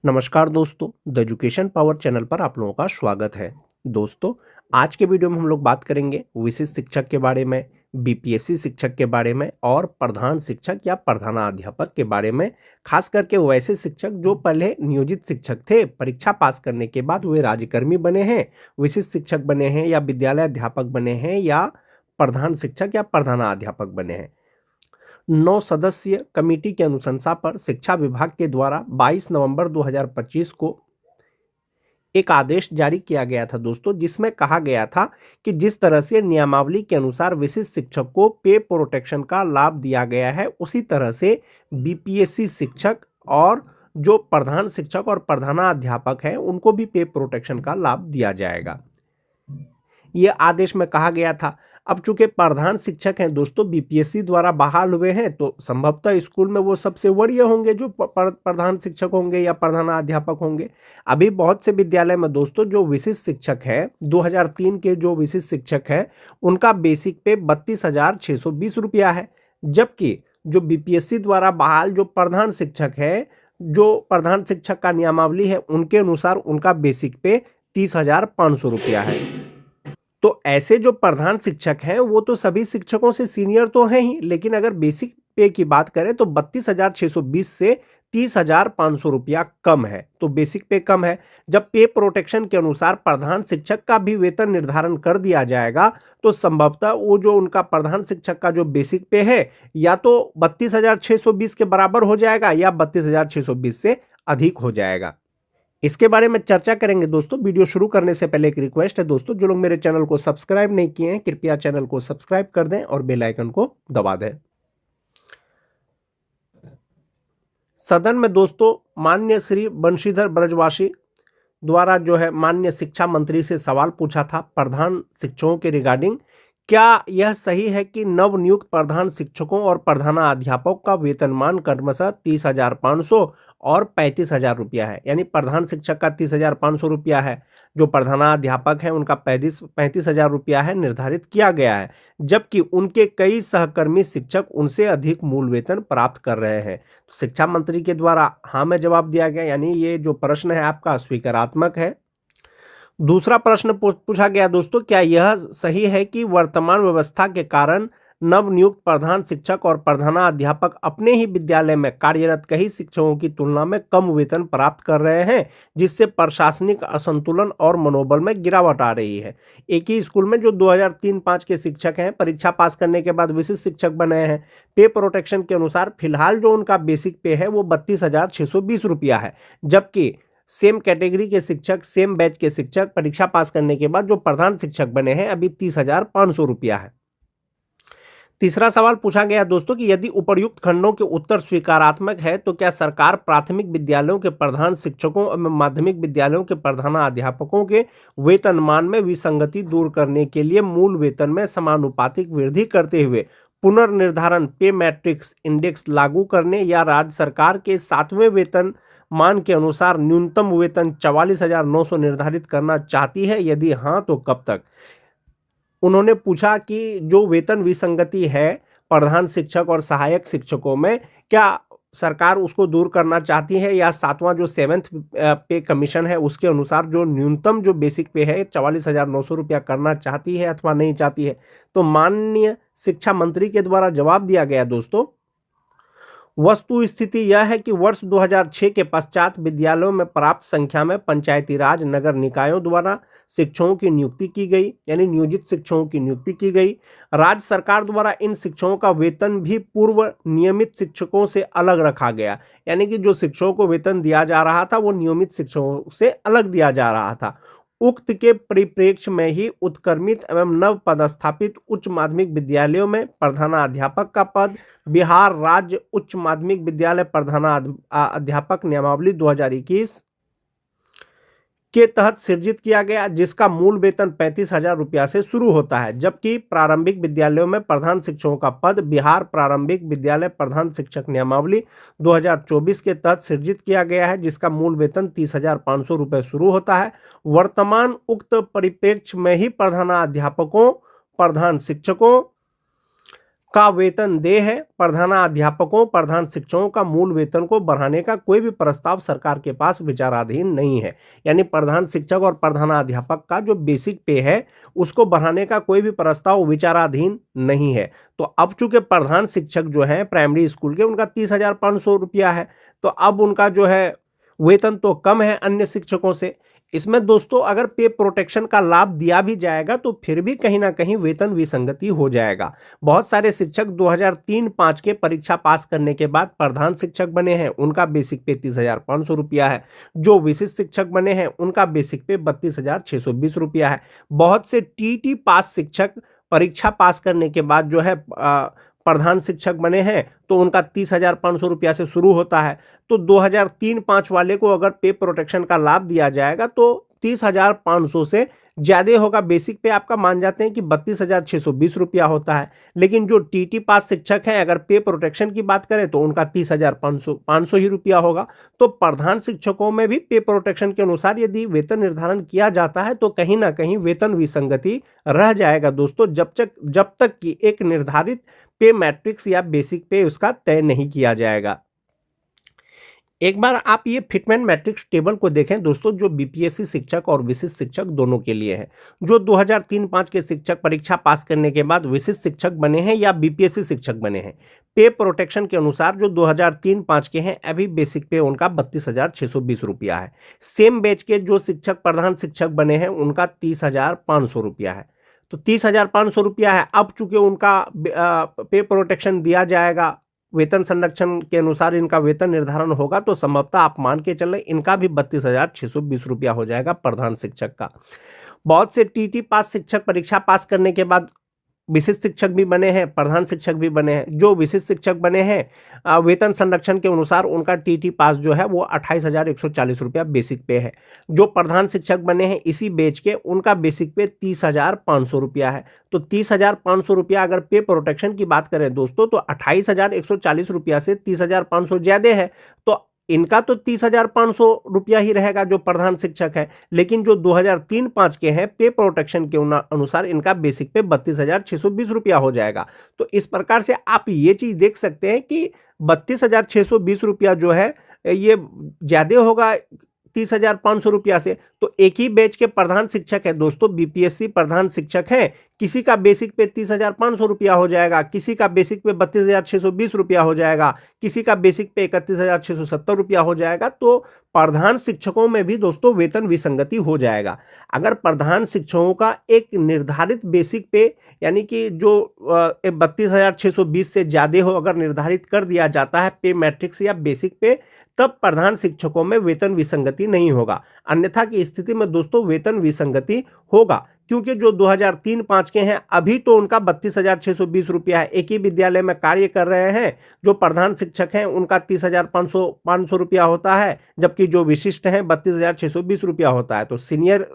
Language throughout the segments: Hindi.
नमस्कार दोस्तों, द एजुकेशन पावर चैनल पर आप लोगों का स्वागत है। दोस्तों, आज के वीडियो में हम लोग बात करेंगे विशिष्ट शिक्षक के बारे में, बीपीएससी शिक्षक के बारे में और प्रधान शिक्षक या प्रधानाध्यापक के बारे में। खास करके वैसे शिक्षक जो पहले नियोजित शिक्षक थे, परीक्षा पास करने के बाद वे राज्यकर्मी बने हैं, विशिष्ट शिक्षक बने हैं या विद्यालय अध्यापक बने हैं या प्रधान शिक्षक या प्रधानाध्यापक बने हैं। 9 सदस्यीय कमेटी की अनुशंसा पर शिक्षा विभाग के द्वारा 22 नवंबर 2025 को एक आदेश जारी किया गया था दोस्तों, जिसमें कहा गया था कि जिस तरह से नियमावली के अनुसार विशिष्ट शिक्षक को पे प्रोटेक्शन का लाभ दिया गया है, उसी तरह से बीपीएससी शिक्षक और जो प्रधान शिक्षक और प्रधानाध्यापक हैं उनको भी पे प्रोटेक्शन का लाभ दिया जाएगा। ये आदेश में कहा गया था। अब चूंकि प्रधान शिक्षक हैं दोस्तों, बीपीएससी द्वारा बहाल हुए हैं, तो संभवतः स्कूल में वो सबसे वरीय होंगे जो प्रधान शिक्षक होंगे या प्रधानाध्यापक होंगे। अभी बहुत से विद्यालय में दोस्तों जो विशिष्ट शिक्षक हैं, 2003 के जो विशिष्ट शिक्षक हैं, उनका बेसिक पे 32,620 रुपया है, जबकि जो बीपीएससी द्वारा बहाल जो प्रधान शिक्षक है, जो प्रधान शिक्षक का नियमावली है, उनके अनुसार उनका बेसिक पे 30,500 रुपया है। तो ऐसे जो प्रधान शिक्षक हैं वो तो सभी शिक्षकों से सीनियर तो हैं ही, लेकिन अगर बेसिक पे की बात करें तो 32,620 से 30,500 रुपया कम है, तो बेसिक पे कम है। जब पे प्रोटेक्शन के अनुसार प्रधान शिक्षक का भी वेतन निर्धारण कर दिया जाएगा तो संभवतः वो जो उनका प्रधान शिक्षक का जो बेसिक पे है या तो 32,620 के बराबर हो जाएगा या 32,620 से अधिक हो जाएगा। इसके बारे में चर्चा करेंगे दोस्तों। वीडियो शुरू करने से पहले एक रिक्वेस्ट है दोस्तों, जो लोग मेरे चैनल को सब्सक्राइब नहीं किए हैं कृपया चैनल को सब्सक्राइब कर दें और बेल आइकन को दबा दें। सदन में दोस्तों माननीय श्री बंशीधर ब्रजवासी द्वारा जो है माननीय शिक्षा मंत्री से सवाल पूछा था प्रधान शिक्षकों के रिगार्डिंग, क्या यह सही है कि नवनियुक्त प्रधान शिक्षकों और प्रधानाध्यापकों का वेतनमान क्रमशः 30,500 और 35,000 रुपया है। यानी प्रधान शिक्षक का 30,500 रुपया है, जो प्रधानाध्यापक है उनका 35,000 रुपया है निर्धारित किया गया है, जबकि उनके कई सहकर्मी शिक्षक उनसे अधिक मूल वेतन प्राप्त कर रहे हैं। तो शिक्षा मंत्री के द्वारा हाँ में जवाब दिया गया, यानी ये जो प्रश्न है आपका स्वीकारात्मक है। दूसरा प्रश्न पूछा गया दोस्तों, क्या यह सही है कि वर्तमान व्यवस्था के कारण नवनियुक्त प्रधान शिक्षक और प्रधानाध्यापक अपने ही विद्यालय में कार्यरत कई शिक्षकों की तुलना में कम वेतन प्राप्त कर रहे हैं, जिससे प्रशासनिक असंतुलन और मनोबल में गिरावट आ रही है। एक ही स्कूल में जो 2003-05 के शिक्षक हैं, परीक्षा पास करने के बाद विशिष्ट शिक्षक बने हैं, पे प्रोटेक्शन के अनुसार फिलहाल जो उनका बेसिक पे है वो 32,620 रुपया है, जबकि सेम कैटेगरी के शिक्षक, सेम बैच के शिक्षक परीक्षा पास करने के बाद जो प्रधान शिक्षक बने हैं अभी 30,500 रुपया है। तीसरा सवाल पूछा गया दोस्तों कि यदि उपर्युक्त खंडों के उत्तर स्वीकारात्मक है तो क्या सरकार प्राथमिक विद्यालयों के प्रधान शिक्षकों एवं माध्यमिक विद्यालयों के प्रधानाध्यापकों के वेतनमान में विसंगति दूर करने के लिए मूल वेतन में समानुपातिक वृद्धि करते हुए पुनर्निर्धारण पे मैट्रिक्स इंडेक्स लागू करने या राज्य सरकार के 7वें वेतन मान के अनुसार न्यूनतम वेतन 44,900 निर्धारित करना चाहती है? यदि हाँ तो कब तक? उन्होंने पूछा कि जो वेतन विसंगति है प्रधान शिक्षक और सहायक शिक्षकों में, क्या सरकार उसको दूर करना चाहती है या 7वां जो 7th पे कमीशन है उसके अनुसार जो न्यूनतम जो बेसिक पे है 44,900 रुपया करना चाहती है अथवा नहीं चाहती है? तो माननीय शिक्षा मंत्री के द्वारा जवाब दिया गया दोस्तों, वस्तु स्थिति यह है कि वर्ष 2006 के पश्चात विद्यालयों में पर्याप्त संख्या में पंचायती राज नगर निकायों द्वारा शिक्षकों की नियुक्ति की गई, यानी नियोजित शिक्षकों की नियुक्ति की गई। राज्य सरकार द्वारा इन शिक्षकों का वेतन भी पूर्व नियमित शिक्षकों से अलग रखा गया, यानी कि जो शिक्षकों को वेतन दिया जा रहा था वो नियमित शिक्षकों से अलग दिया जा रहा था। उक्त के परिप्रेक्ष्य में ही उत्क्रमित एवं नव पदस्थापित उच्च माध्यमिक विद्यालयों में प्रधानाध्यापक का पद बिहार राज्य उच्च माध्यमिक विद्यालय प्रधानाध्यापक नियमावली 2021 के तहत सृजित किया गया, जिसका मूल वेतन 35,000 रुपया से शुरू होता है, जबकि प्रारंभिक विद्यालयों में प्रधान शिक्षकों का पद बिहार प्रारंभिक विद्यालय प्रधान शिक्षक नियमावली 2024 के तहत सृजित किया गया है, जिसका मूल वेतन 30,500 रुपये शुरू होता है। वर्तमान उक्त परिप्रेक्ष्य में ही प्रधानाध्यापकों, प्रधान शिक्षकों, का वेतन देय है। प्रधानाध्यापकों, प्रधान शिक्षकों का मूल वेतन को बढ़ाने का कोई भी प्रस्ताव सरकार के पास विचाराधीन नहीं है। यानी प्रधान शिक्षक और प्रधानाध्यापक का जो बेसिक पे है उसको बढ़ाने का कोई भी प्रस्ताव विचाराधीन नहीं है। तो अब चूंकि प्रधान शिक्षक जो है प्राइमरी स्कूल के, उनका 30,500 रुपया है, तो अब उनका जो है वेतन तो कम है अन्य शिक्षकों से। इसमें दोस्तों अगर पे प्रोटेक्शन का लाभ दिया भी जाएगा तो फिर भी कहीं ना कहीं वेतन विसंगति हो जाएगा। बहुत सारे शिक्षक 2003-05 के परीक्षा पास करने के बाद प्रधान शिक्षक बने हैं, उनका बेसिक पे 30,500 रुपया है। जो विशिष्ट शिक्षक बने हैं उनका बेसिक पे 32,620 रुपया है। बहुत से टीटी पास शिक्षक परीक्षा पास करने के बाद जो है प्रधान शिक्षक बने हैं तो उनका 30,500 रुपया से शुरू होता है। तो 2003-05 वाले को अगर पे प्रोटेक्शन का लाभ दिया जाएगा तो 30,500 से ज़्यादा होगा। बेसिक पे आपका मान जाते हैं कि 32,620 रुपया होता है। लेकिन जो टीटी पास शिक्षक हैं अगर पे प्रोटेक्शन की बात करें तो उनका 30,500 ही रुपया होगा। तो प्रधान शिक्षकों में भी पे प्रोटेक्शन के अनुसार यदि वेतन निर्धारण किया जाता है तो कहीं ना कहीं वेतन विसंगति रह जाएगा दोस्तों, जब तक कि एक निर्धारित पे मैट्रिक्स या बेसिक पे उसका तय नहीं किया जाएगा। एक बार आप ये फिटमेंट मैट्रिक्स टेबल को देखें दोस्तों, जो बीपीएससी शिक्षक और विशिष्ट शिक्षक दोनों के लिए है। जो 2003-05 के शिक्षक परीक्षा पास करने के बाद विशिष्ट शिक्षक बने हैं या बीपीएससी शिक्षक बने हैं, पे प्रोटेक्शन के अनुसार जो 2003-05 के हैं अभी बेसिक पे उनका 32,620 रुपया है। सेम बैच के जो शिक्षक प्रधान शिक्षक बने हैं उनका 30,500 रुपया है। तो 30,500 रुपया है। अब चूंकि उनका पे प्रोटेक्शन दिया जाएगा, वेतन संरक्षण के अनुसार इनका वेतन निर्धारण होगा, तो संभवतः आप मान के चलें इनका भी 32,620 रुपया हो जाएगा प्रधान शिक्षक का। बहुत से टीटी पास शिक्षक परीक्षा पास करने के बाद विशिष्ट शिक्षक भी बने हैं, प्रधान शिक्षक भी बने हैं। जो विशिष्ट शिक्षक बने हैं वेतन संरक्षण के अनुसार उनका टीटी पास जो है वो 28,140 रुपया बेसिक पे है। जो प्रधान शिक्षक बने हैं इसी बैच के, उनका बेसिक पे 30,500 रुपया है। तो 30,500 रुपया अगर पे प्रोटेक्शन की बात करें दोस्तों तो 28,140 रुपया से 30,500 ज्यादा है। तो इनका तो 30,500 रुपया ही रहेगा जो प्रधान शिक्षक है। लेकिन जो 2003-05 के हैं पे प्रोटेक्शन के अनुसार इनका बेसिक पे 32,620 रुपया हो जाएगा। तो इस प्रकार से आप ये चीज देख सकते हैं कि 32,620 रुपया जो है ये ज्यादा होगा 30,500 रुपया से। तो एक ही बैच के प्रधान शिक्षक है दोस्तों, बीपीएससी प्रधान शिक्षक हैं, किसी का बेसिक पे 30,500 रुपया हो जाएगा, किसी का बेसिक पे 32,620 रुपया हो जाएगा, किसी का बेसिक पे 31,670 रुपया हो जाएगा। तो प्रधान शिक्षकों में भी दोस्तों वेतन विसंगति हो जाएगा। अगर प्रधान शिक्षकों का एक निर्धारित बेसिक पे यानी कि जो 32,620 से ज्यादा हो अगर निर्धारित कर दिया जाता है पे मैट्रिक्स या बेसिक पे, तब प्रधान शिक्षकों में वेतन विसंगति नहीं होगा। अन्यथा की स्थिति में दोस्तों वेतन विसंगति होगा, क्योंकि जो 2003-05 के हैं अभी तो उनका 32,620 रुपया है, एक ही विद्यालय में कार्य कर रहे हैं। जो प्रधान शिक्षक हैं उनका 30,500 रुपया होता है, जबकि जो विशिष्ट हैं 32,620 रुपया होता है। तो सीनियर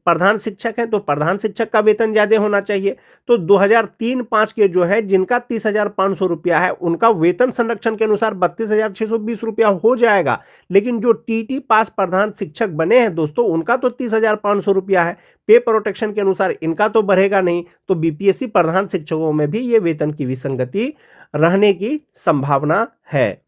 प्रधान शिक्षक हैं तो प्रधान शिक्षक का वेतन ज्यादा होना चाहिए। तो 2003-05 के जो है जिनका 30,500 रुपया है उनका वेतन संरक्षण के अनुसार 32,620 रुपया हो जाएगा। लेकिन जो टीटी पास प्रधान शिक्षक बने हैं दोस्तों उनका तो 30,500 रुपया है, पे प्रोटेक्शन के अनुसार इनका तो बढ़ेगा नहीं। तो बीपीएससी प्रधान शिक्षकों में भी ये वेतन की विसंगति रहने की संभावना है।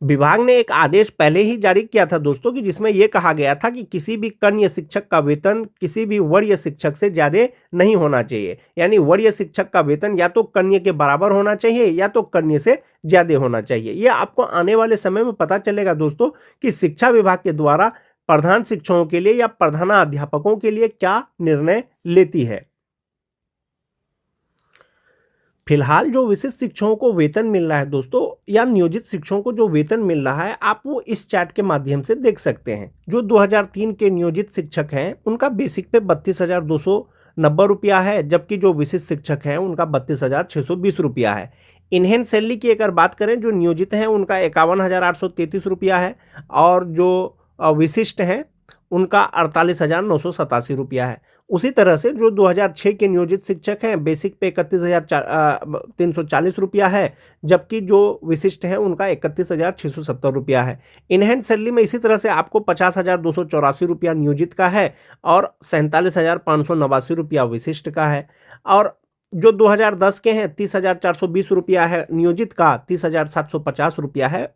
विभाग ने एक आदेश पहले ही जारी किया था दोस्तों कि जिसमें यह कहा गया था कि किसी भी कन्या शिक्षक का वेतन किसी भी वरीय शिक्षक से ज्यादा नहीं होना चाहिए। यानी वरीय शिक्षक का वेतन या तो कन्या के बराबर होना चाहिए या तो कन्या से ज्यादा होना चाहिए। यह आपको आने वाले समय में पता चलेगा दोस्तों कि शिक्षा विभाग के द्वारा प्रधान शिक्षकों के लिए या प्रधानाध्यापकों के लिए क्या निर्णय लेती है। फिलहाल जो विशिष्ट शिक्षकों को वेतन मिल रहा है दोस्तों या नियोजित शिक्षकों को जो वेतन मिल रहा है आप वो इस चार्ट के माध्यम से देख सकते हैं। जो 2003 के नियोजित शिक्षक हैं उनका बेसिक पे 32,290 रुपया है, जबकि जो विशिष्ट शिक्षक हैं उनका 32,620 रुपया है। इनहेंस सैलरी की अगर बात करें जो नियोजित हैं उनका 51,833 रुपया है और जो विशिष्ट हैं उनका 48,987 रुपया है। उसी तरह से जो 2006 के नियोजित शिक्षक हैं बेसिक पे 31,340 रुपया है, जबकि जो विशिष्ट हैं उनका 31,670 रुपया है। इनहेंस सैलरी में इसी तरह से आपको 50,284 रुपया नियोजित का है और 47,589 रुपया विशिष्ट का है। और जो 2010 के हैं 30,420 रुपया है नियोजित का, 30,750 रुपया है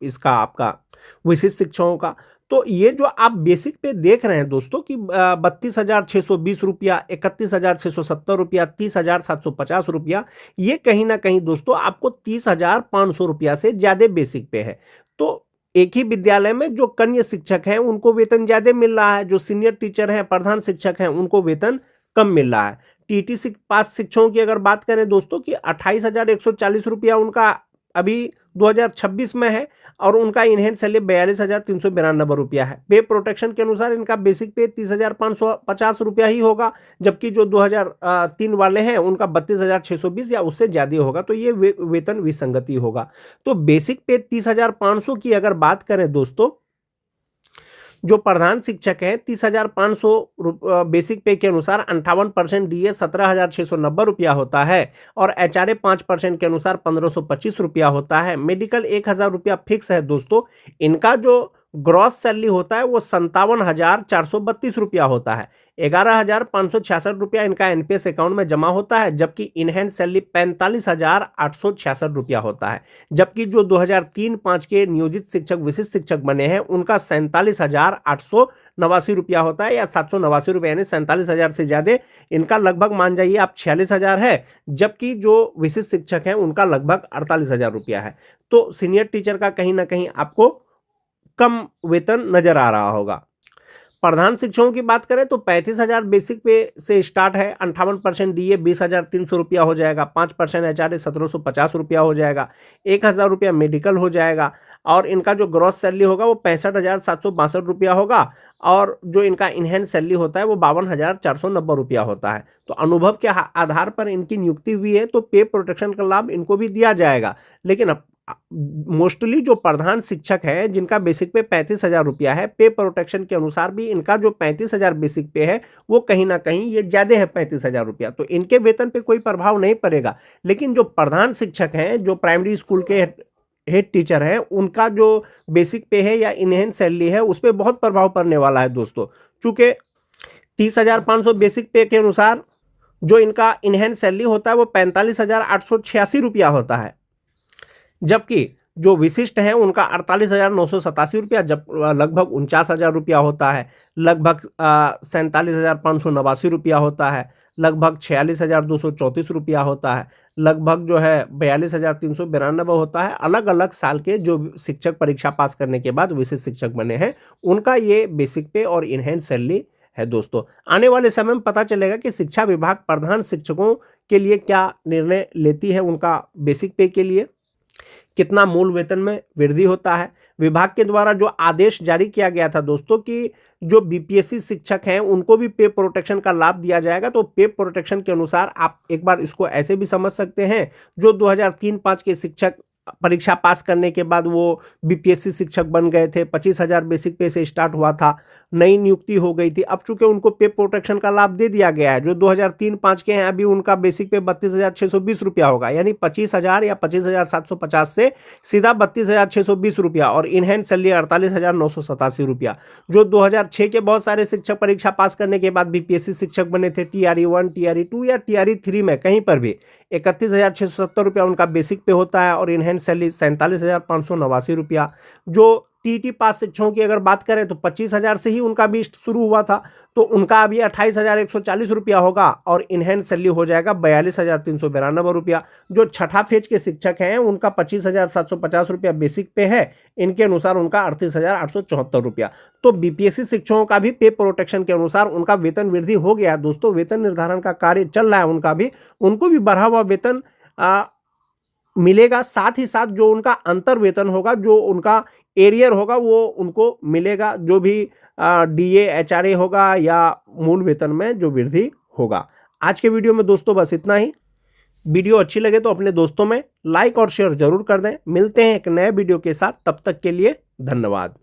इसका आपका विशिष्ट शिक्षकों का। तो ये जो आप बेसिक पे देख रहे हैं दोस्तों कि 32,620 रुपया, 31,670 रुपया, 30,750 रुपया, ये कहीं ना कहीं दोस्तों आपको 30,500 रुपया से ज्यादा बेसिक पे है। तो एक ही विद्यालय में जो कन्या शिक्षक हैं उनको वेतन ज्यादा मिल रहा है, जो सीनियर टीचर हैं, प्रधान शिक्षक हैं, उनको वेतन कम मिल रहा है। टीटी पास शिक्षकों की अगर बात करें दोस्तों कि 28,140 रुपया उनका अभी 2026 में है और उनका इनहेंस सैलरी 42,392 रुपया है। पे प्रोटेक्शन के अनुसार इनका बेसिक पे 30,550 रुपया ही होगा, जबकि जो 2003 वाले हैं उनका 32,620 या उससे ज्यादा होगा। तो ये वेतन विसंगति होगा। तो बेसिक पे 30,500 की अगर बात करें दोस्तों, जो प्रधान शिक्षक हैं 30,500 बेसिक पे के अनुसार 58% डीए 17,690 रुपया होता है और एचआरए 5% के अनुसार 1,525 रुपया होता है। मेडिकल 1,000 रुपया फिक्स है दोस्तों। इनका जो ग्रॉस सैलरी होता है वो 57,432 रुपया होता है। 11,566 रुपया इनका एनपीएस अकाउंट में जमा होता है, जबकि इनहेंस सैलरी 45,866 रुपया होता है। जबकि जो 2003-5 के नियोजित शिक्षक विशिष्ट शिक्षक बने हैं उनका 47,889 रुपया होता है या 789 रुपया, यानी 47,000 से ज्यादा इनका लगभग मान जाइए आप 46,000 है, जबकि जो विशिष्ट शिक्षक हैं उनका लगभग 48,000 रुपया है। तो सीनियर टीचर का कहीं ना कहीं आपको कम वेतन नजर आ रहा होगा। प्रधान शिक्षकों की बात करें तो 35,000 बेसिक पे से स्टार्ट है, 58% डीए 20,300 रुपया हो जाएगा, 5% एचआरए 1,750 रुपया हो जाएगा, 1,000 रुपया मेडिकल हो जाएगा और इनका जो ग्रॉस सैलरी होगा वो 65,762 रुपया होगा और जो इनका इनहेंस सैलरी होता है वो 52,490 रुपया होता है। तो अनुभव के आधार पर इनकी नियुक्ति हुई है तो पे प्रोटेक्शन का लाभ इनको भी दिया जाएगा। लेकिन अब मोस्टली जो प्रधान शिक्षक है जिनका बेसिक पे 35,000 रुपया है, पे प्रोटेक्शन के अनुसार भी इनका जो 35,000 बेसिक पे है वो कहीं ना कहीं ये ज्यादा है 35,000 रुपया, तो इनके वेतन पे कोई प्रभाव नहीं पड़ेगा। लेकिन जो प्रधान शिक्षक हैं, जो प्राइमरी स्कूल के हेड टीचर हैं, उनका जो बेसिक पे है या इनहेंस सैलरी है उस पर बहुत प्रभाव पड़ने वाला है दोस्तों। चूंकि 30,500 बेसिक पे के अनुसार जो इनका इनहेंस सैलरी होता है वो 45,886 रुपया होता है, जबकि जो विशिष्ट है उनका 48,987 रुपया, जब लगभग 49,000 रुपया होता है, लगभग 47,589 रुपया होता है, लगभग 46,234 रुपया होता है, लगभग जो है 42,392 होता है। अलग अलग साल के जो शिक्षक परीक्षा पास करने के बाद विशिष्ट शिक्षक बने हैं उनका ये बेसिक पे और इनहेंस सैलरी है दोस्तों। आने वाले समय में पता चलेगा कि शिक्षा विभाग प्रधान शिक्षकों के लिए क्या निर्णय लेती है, उनका बेसिक पे के लिए कितना मूल वेतन में वृद्धि होता है। विभाग के द्वारा जो आदेश जारी किया गया था दोस्तों कि जो बीपीएससी शिक्षक हैं उनको भी पे प्रोटेक्शन का लाभ दिया जाएगा, तो पे प्रोटेक्शन के अनुसार आप एक बार इसको ऐसे भी समझ सकते हैं, जो 2003-5 के शिक्षक परीक्षा पास करने के बाद वो बीपीएससी शिक्षक बन गए थे, 25,000 बेसिक पे से स्टार्ट हुआ था, नई नियुक्ति हो गई थी, अब चूंकि उनको पे प्रोटेक्शन का लाभ दे दिया गया है। जो 2003-5 के हैं अभी उनका बेसिक पे 32,620 रुपया होगा, यानी 25,000 या 25,750 से सीधा 32,620 रुपया और इनहेंस सैलरी 48,987 रुपया। जो 2006 के बहुत सारे शिक्षक परीक्षा पास करने के बाद बीपीएससी शिक्षक बने थे, TRE 1, TRE 2 या TRE 3 में कहीं पर भी 31,670 रुपया उनका बेसिक पे होता है और इनहेंस सैलरी 47,589 रुपया। जो टीटी पास शिक्षकों की अगर बात करें तो 25,000 से ही उनका भी शुरू हुआ था, तो उनका अभी 28,140 रुपया होगा और इनहेंस सैलरी हो जाएगा 42,392 रुपया। जो छठा फेज के शिक्षक हैं उनका 25,750 रुपया बेसिक पे है, इनके अनुसार उनका 38,874 रुपया। तो बीपीएससी शिक्षकों का भी पे प्रोटेक्शन के अनुसार उनका वेतन वृद्धि हो गया दोस्तों। वेतन निर्धारण का कार्य चल रहा है उनका भी, उनको भी बढ़ा हुआ वेतन मिलेगा। साथ ही साथ जो उनका अंतर वेतन होगा, जो उनका एरियर होगा वो उनको मिलेगा, जो भी डीए एचआरए होगा या मूल वेतन में जो वृद्धि होगा। आज के वीडियो में दोस्तों बस इतना ही। वीडियो अच्छी लगे तो अपने दोस्तों में लाइक और शेयर जरूर कर दें। मिलते हैं एक नए वीडियो के साथ, तब तक के लिए धन्यवाद।